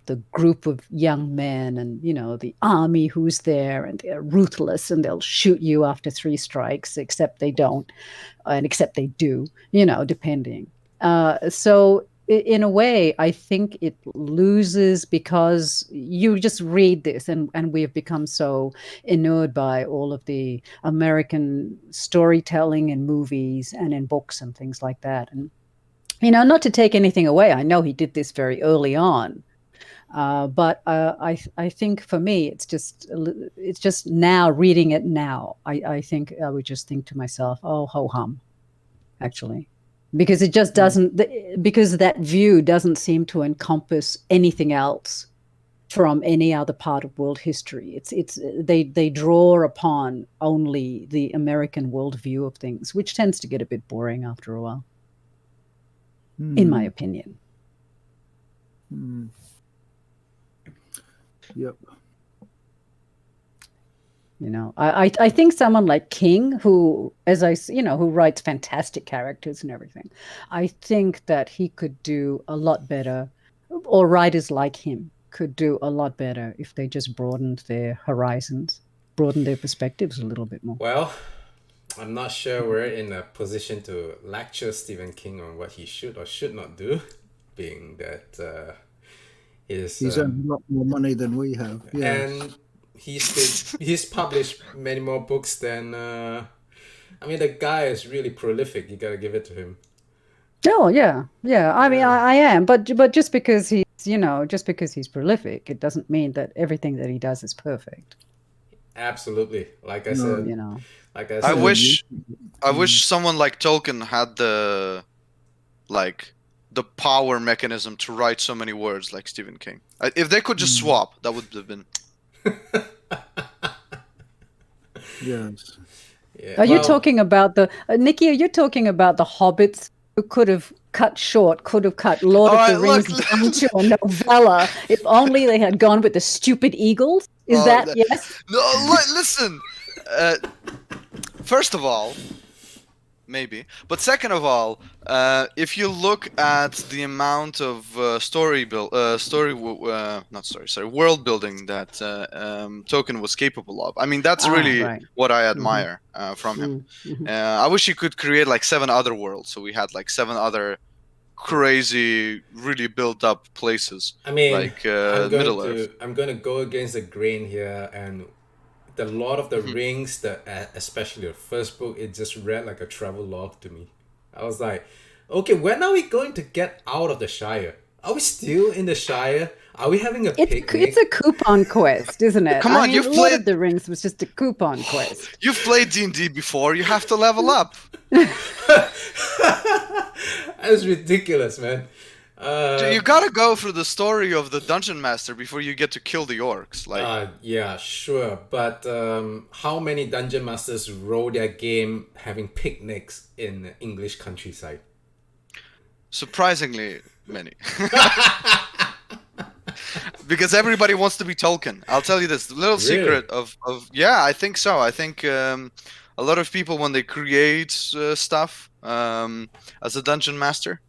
The group of young men and the army who's there, and they're ruthless and they'll shoot you after 3 strikes, except they don't, and except they do, depending. So in a way, I think it loses because you just read this and we have become so inured by all of the American storytelling in movies and in books and things like that. And not to take anything away, I know he did this very early on. But I think for me, it's just now reading it now. I think I would just think to myself, oh, ho hum, actually, because it just doesn't, because that view doesn't seem to encompass anything else from any other part of world history. They draw upon only the American worldview of things, which tends to get a bit boring after a while, in my opinion. Yep. I think someone like King, who, who writes fantastic characters and everything, I think that he could do a lot better, or writers like him could do a lot better if they just broadened their horizons, broadened their perspectives a little bit more. Well, I'm not sure we're in a position to lecture Stephen King on what he should or should not do, being that he's earned a lot more money than we have. Yeah. And he's published many more books than the guy is really prolific. You gotta give it to him. Oh yeah. I mean, I am, but just because he's prolific, it doesn't mean that everything that he does is perfect. Absolutely, like I said, I wish someone like Tolkien had the power mechanism to write so many words like Stephen King. If they could just swap, that would have been. Yes. Yeah. Are you talking about Nikki? Are you talking about the hobbits who could have cut Lord of the Rings down to a novella if only they had gone with the stupid eagles? Is that yes? No, listen. First of all, maybe, but second of all, if you look at the amount of world building that Tolkien was capable of, I mean, that's really what I admire from him. I wish he could create like 7 other worlds, so we had like 7 other crazy, really built up places. I mean, like Middle Earth. I'm going to go against the grain here, and the Lord of the Rings, especially the first book, it just read like a travel log to me. I was like, okay, when are we going to get out of the Shire? Are we still in the Shire? Are we having a picnic? It's a coupon quest, isn't it? Come on, you've played Lord of the Rings was just a coupon quest. You've played D&D before. You have to level up. That's ridiculous, man. You gotta go through the story of the dungeon master before you get to kill the orcs. Yeah, sure. But how many dungeon masters roll their game having picnics in the English countryside? Surprisingly many. Because everybody wants to be Tolkien. I'll tell you this little secret of yeah, I think so. I think a lot of people, when they create stuff as a dungeon master,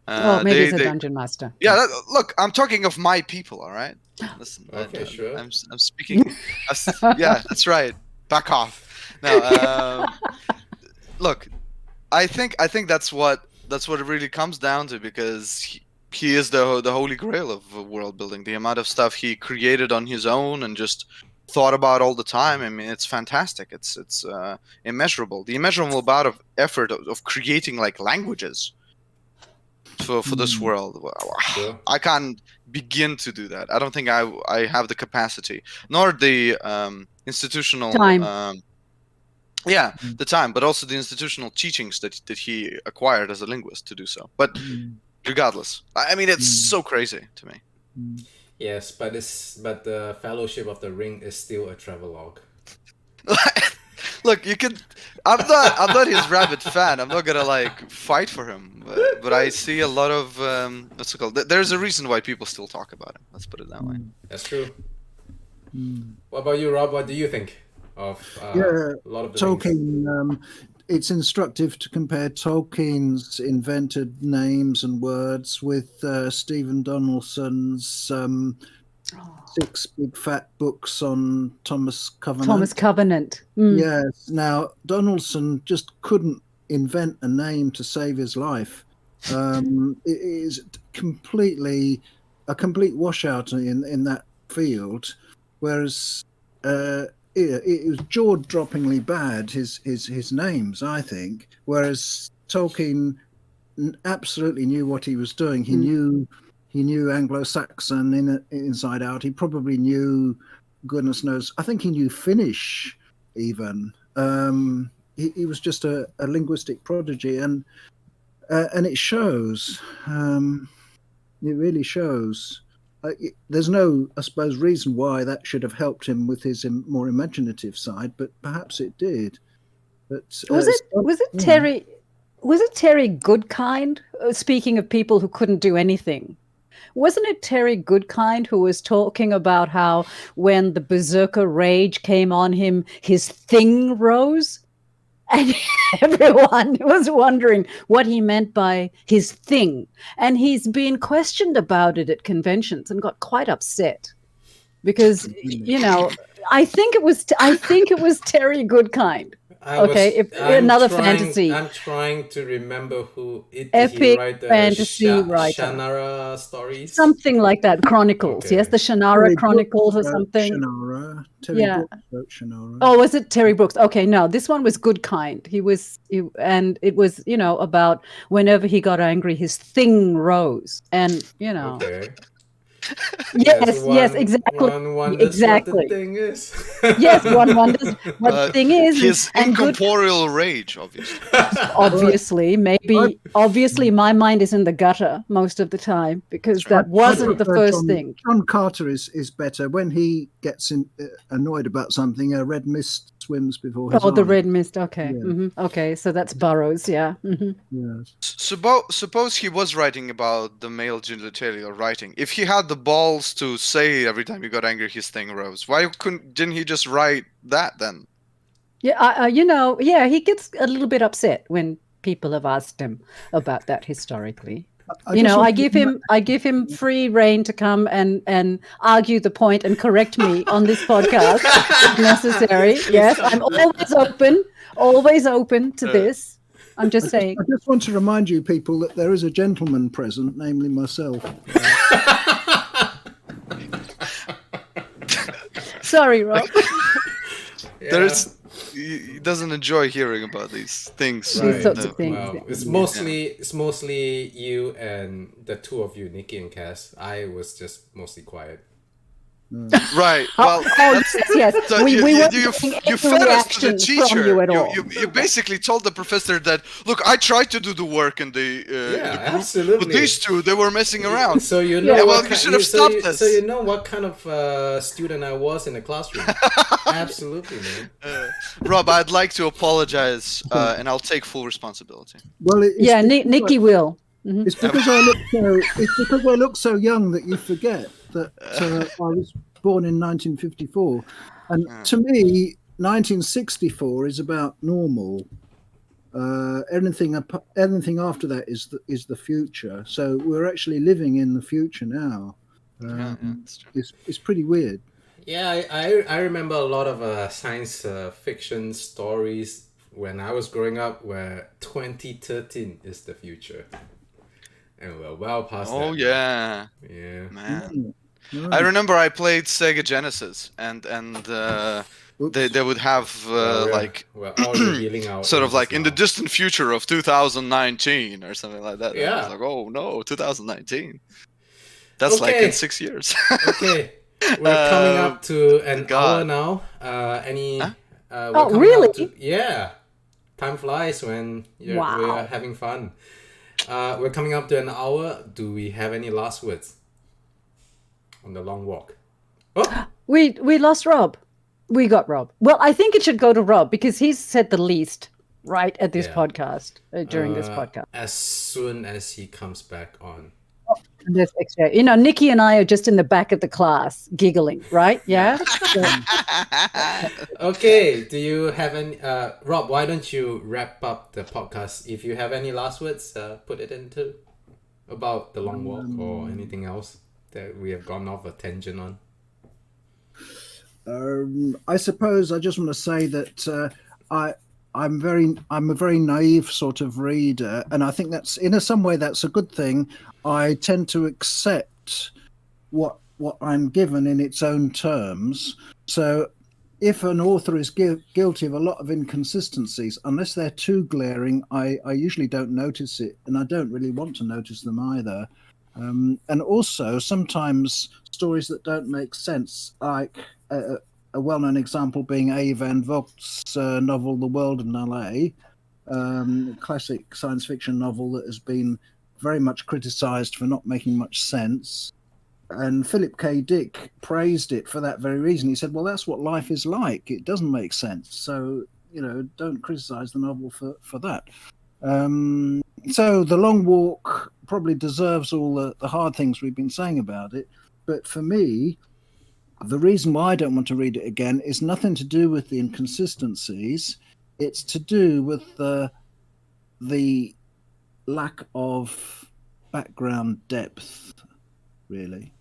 maybe it's a dungeon master. Yeah, look, I'm talking of my people, all right? Listen, okay, sure. I'm speaking. Yeah, that's right. Back off. No, look, I think that's what it really comes down to, because he is the holy grail of world building. The amount of stuff he created on his own and just thought about all the time. I mean, it's fantastic. It's immeasurable. The immeasurable amount of effort of creating like languages for this world. Sure. I can't begin to do that. I don't think I have the capacity, nor the institutional time. The time, but also the institutional teachings that he acquired as a linguist to do so. But regardless, I mean, it's so crazy to me. Yes, but the Fellowship of the Ring is still a travelogue. Look, you can I'm not his rabid fan. I'm not gonna like fight for him, but I see a lot of what's it called? There's a reason why people still talk about him. Let's put it that way. That's true. What about you, Rob? What do you think of Yeah, a lot of the things? Tolkien. It's instructive to compare Tolkien's invented names and words with Stephen Donaldson's 6 big fat books on Thomas Covenant. Thomas Covenant. Yes. Now, Donaldson just couldn't invent a name to save his life. It is completely a complete washout in that field, whereas it was jaw-droppingly bad, his names, I think, whereas Tolkien absolutely knew what he was doing. He knew Anglo-Saxon inside out. He probably knew, goodness knows, I think he knew Finnish even. He was just a linguistic prodigy, and it shows. It really shows. There's no, I suppose, reason why that should have helped him with his more imaginative side, but perhaps it did. But was it Terry? Was it Terry Goodkind? Speaking of people who couldn't do anything, wasn't it Terry Goodkind who was talking about how when the berserker rage came on him, his thing rose? And everyone was wondering what he meant by his thing. And he's been questioned about it at conventions and got quite upset because, I think it was Terry Goodkind. Another fantasy. I'm trying to remember who it epic write the fantasy writer. Shannara stories. Something like that. Chronicles. Okay. Yes, the Shannara Chronicles or something. Shannara. Terry Brooks wrote Shannara. Oh, was it Terry Brooks? Okay, no, this one was Goodkind. And it was, about whenever he got angry, his thing rose. And, Okay. Yes, exactly. One wonders what the thing is. Yes, one wonders what the thing is. His incorporeal rage, obviously. Obviously, my mind is in the gutter most of the time because that wasn't the first thing. John Carter is better when he gets annoyed about something. A red mist swims before his the eyes. red mist. Okay, Yeah. Okay, so that's Burroughs. Yeah. Yes. Suppose he was writing about the male genitalia writing. If he had the balls to say every time he got angry his thing rose, why didn't he just write that then? Yeah, he gets a little bit upset when people have asked him about that historically. I give him free reign to come and argue the point and correct me on this podcast if necessary. Yes, I'm always open to this. I'm just saying. I just want to remind you people that there is a gentleman present, namely myself. Sorry, Rob. He doesn't enjoy hearing about these things. These sorts of things. Well, it's mostly you and the two of you, Nikki and Cass. I was just mostly quiet. Right. Well, yes. So you fed us to the teacher. You basically told the professor that, look, I tried to do the work in the group, absolutely. but these two, they were messing around. So you should have stopped us. So you know what kind of student I was in the classroom. Absolutely, man. Rob, I'd like to apologize, and I'll take full responsibility. Well, Nikki will. Mm-hmm. It's because I look so young that you forget that I was born in 1954, and to me, 1964 is about normal. Anything after that is the future. So we're actually living in the future now. It's pretty weird. Yeah, I remember a lot of science fiction stories when I was growing up, where 2013 is the future. And we're well past that. Oh, yeah. Yeah. Man. I remember I played Sega Genesis, and they would have we're already healing out sort of like in the distant future of 2019 or something like that. Yeah. I was like, oh no, 2019. That's like in 6 years. Okay. We're coming up to an hour now. Really? Yeah. Time flies when we're having fun. We're coming up to an hour. Do we have any last words on the long walk? Oh, we lost Rob. We got Rob. Well, I think it should go to Rob because he's said the least. right at this Yeah. podcast, during this podcast. As soon as he comes back on. There's extra. You know, Nikki and I are just in the back of the class giggling, right? Yeah. Okay, do you have any Rob, why don't you wrap up the podcast? If you have any last words, put it into about the long walk or anything else that we have gone off a tangent on. I suppose I just want to say that I'm a very naive sort of reader, and I think that's in some way that's a good thing. I tend to accept what I'm given in its own terms. So if an author is guilty of a lot of inconsistencies, unless they're too glaring, I usually don't notice it, and I don't really want to notice them either. And also sometimes stories that don't make sense, like a well-known example being A. Van Vogt's novel The World of Nalé, classic science fiction novel that has been very much criticized for not making much sense. And Philip K. Dick praised it for that very reason. He said, well, that's what life is like. It doesn't make sense. So, don't criticize the novel for that. So The Long Walk probably deserves all the hard things we've been saying about it. But for me, the reason why I don't want to read it again is nothing to do with the inconsistencies. It's to do with the lack of background depth, really.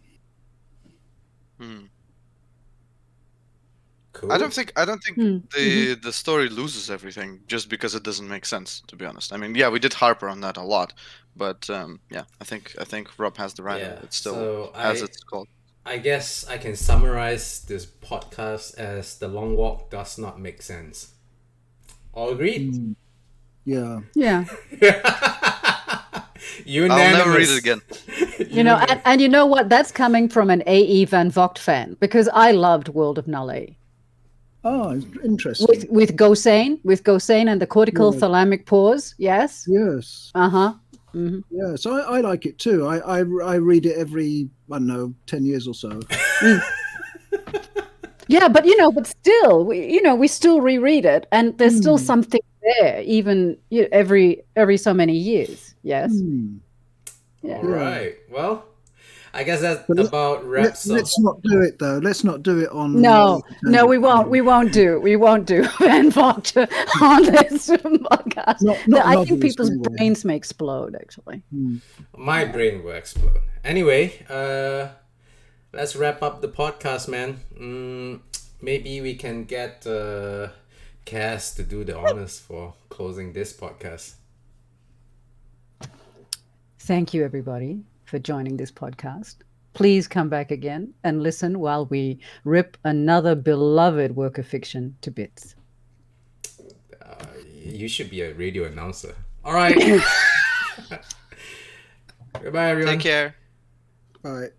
Cool. I don't think the story loses everything just because it doesn't make sense, to be honest. I mean, yeah, we did harper on that a lot, but yeah, I think Rob has the right. Yeah, It still so has its call. I guess I can summarize this podcast as The Long Walk does not make sense. All agreed? Yeah. Yeah. Unanimous. I'll never read it again. You know, and you know what? That's coming from an A.E. Van Vogt fan, because I loved World of Nalé. Oh, interesting. With Gosane and the cortical thalamic pause. Yes. Yes. Mm-hmm. Yeah, so I like it too. I read it every, I don't know, 10 years or so. Yeah, but but still, we still reread it, and there's still something there, even every so many years. Yes. Yeah. All right. Well, I guess that about wraps up. Let's not do it though. Let's not do it on. No, we won't. We won't do Van Vogt on this podcast. I think people's brains may explode. Actually, my brain will explode. Anyway, let's wrap up the podcast, man. Maybe we can get Cass to do the honors for closing this podcast. Thank you, everybody, for joining this podcast. Please come back again and listen while we rip another beloved work of fiction to bits. You should be a radio announcer. All right. Goodbye, everyone. Take care. All right.